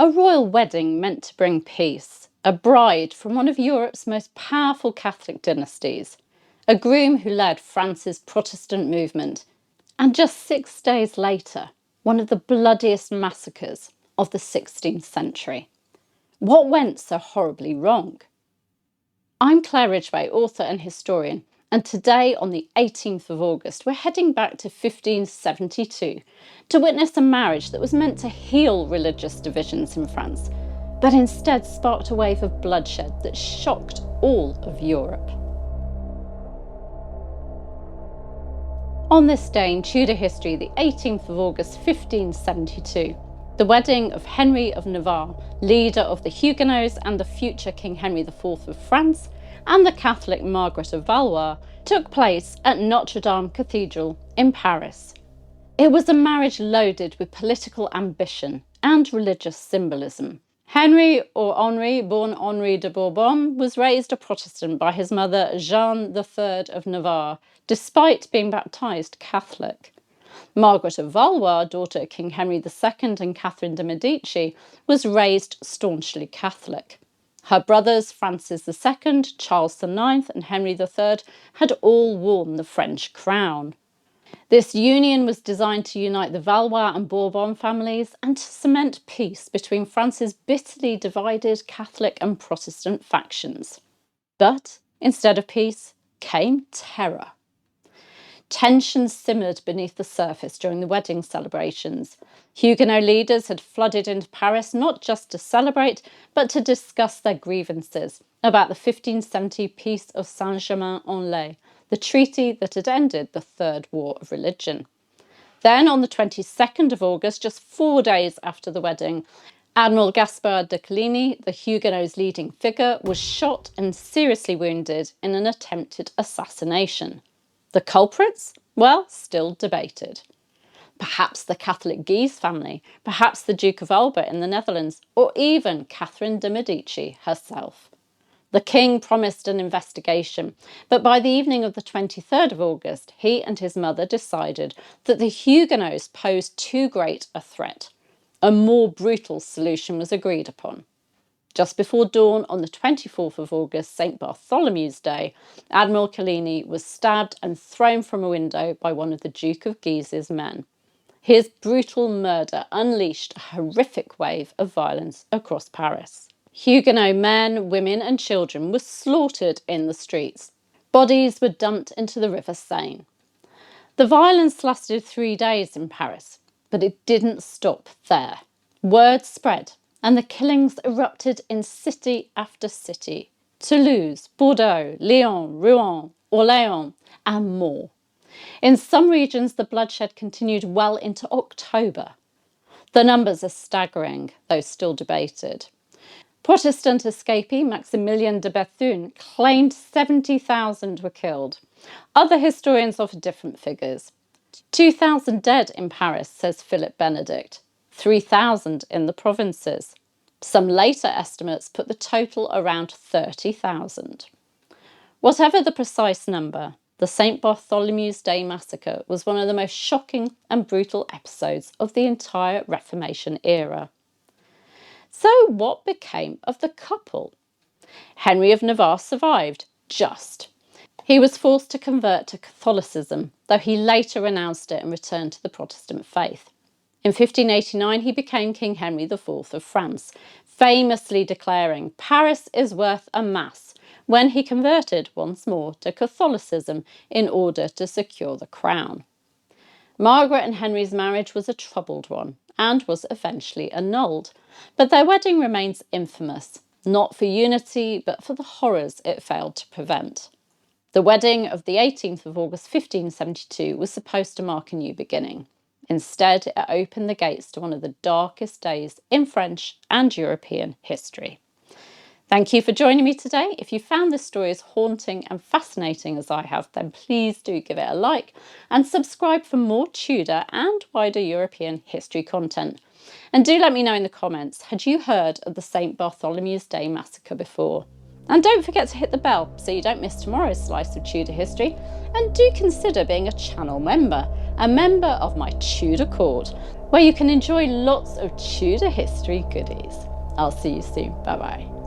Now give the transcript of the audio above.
A royal wedding meant to bring peace, a bride from one of Europe's most powerful Catholic dynasties, a groom who led France's Protestant movement, and just 6 days later, one of the bloodiest massacres of the 16th century. What went so horribly wrong? I'm Claire Ridgway, author and historian, and today on the 18th of August we're heading back to 1572 to witness a marriage that was meant to heal religious divisions in France, but instead sparked a wave of bloodshed that shocked all of Europe. On this day in Tudor history, the 18th of August 1572, the wedding of Henry of Navarre, leader of the Huguenots and the future King Henry IV of France, and the Catholic Margaret of Valois, took place at Notre Cathedral in Paris. It was a marriage loaded with political ambition and religious symbolism. Henry, or Henri, born Henri de Bourbon, was raised a Protestant by his mother Jeanne III of Navarre, despite being baptised Catholic. Margaret of Valois, daughter of King Henry II and Catherine de Medici, was raised staunchly Catholic. Her brothers Francis II, Charles IX and Henry III had all worn the French crown. This union was designed to unite the Valois and Bourbon families and to cement peace between France's bitterly divided Catholic and Protestant factions. But instead of peace came terror. Tensions simmered beneath the surface during the wedding celebrations. Huguenot leaders had flooded into Paris not just to celebrate, but to discuss their grievances about the 1570 Peace of Saint-Germain-en-Laye, the treaty that had ended the Third War of Religion. Then, on the 22nd of August, just 4 days after the wedding, Admiral Gaspard de Coligny, the Huguenots' leading figure, was shot and seriously wounded in an attempted assassination. The culprits? Well, still debated. Perhaps the Catholic Guise family, perhaps the Duke of Alba in the Netherlands, or even Catherine de Medici herself. The king promised an investigation, but by the evening of the 23rd of August, he and his mother decided that the Huguenots posed too great a threat. A more brutal solution was agreed upon. Just before dawn on the 24th of August, St. Bartholomew's Day, Admiral Coligny was stabbed and thrown from a window by one of the Duke of Guise's men. His brutal murder unleashed a horrific wave of violence across Paris. Huguenot men, women and children were slaughtered in the streets. Bodies were dumped into the River Seine. The violence lasted 3 days in Paris, but it didn't stop there. Word spread, and the killings erupted in city after city: Toulouse, Bordeaux, Lyon, Rouen, Orléans, and more. In some regions, the bloodshed continued well into October. The numbers are staggering, though still debated. Protestant escapee Maximilien de Bethune claimed 70,000 were killed. Other historians offer different figures. 2,000 dead in Paris, says Philip Benedict. 3,000 in the provinces. Some later estimates put the total around 30,000. Whatever the precise number, the St. Bartholomew's Day massacre was one of the most shocking and brutal episodes of the entire Reformation era. So what became of the couple? Henry of Navarre survived, just. He was forced to convert to Catholicism, though he later renounced it and returned to the Protestant faith. In 1589, he became King Henry IV of France, famously declaring Paris is worth a mass when he converted once more to Catholicism in order to secure the crown. Margaret and Henry's marriage was a troubled one and was eventually annulled, but their wedding remains infamous, not for unity but for the horrors it failed to prevent. The wedding of the 18th of August 1572 was supposed to mark a new beginning. Instead, it opened the gates to one of the darkest days in French and European history. Thank you for joining me today. If you found this story as haunting and fascinating as I have, then please do give it a like and subscribe for more Tudor and wider European history content. And do let me know in the comments, had you heard of the St. Bartholomew's Day massacre before? And don't forget to hit the bell so you don't miss tomorrow's slice of Tudor history, and do consider being a channel member. a member of my Tudor court, where you can enjoy lots of Tudor history goodies. I'll see you soon. Bye bye.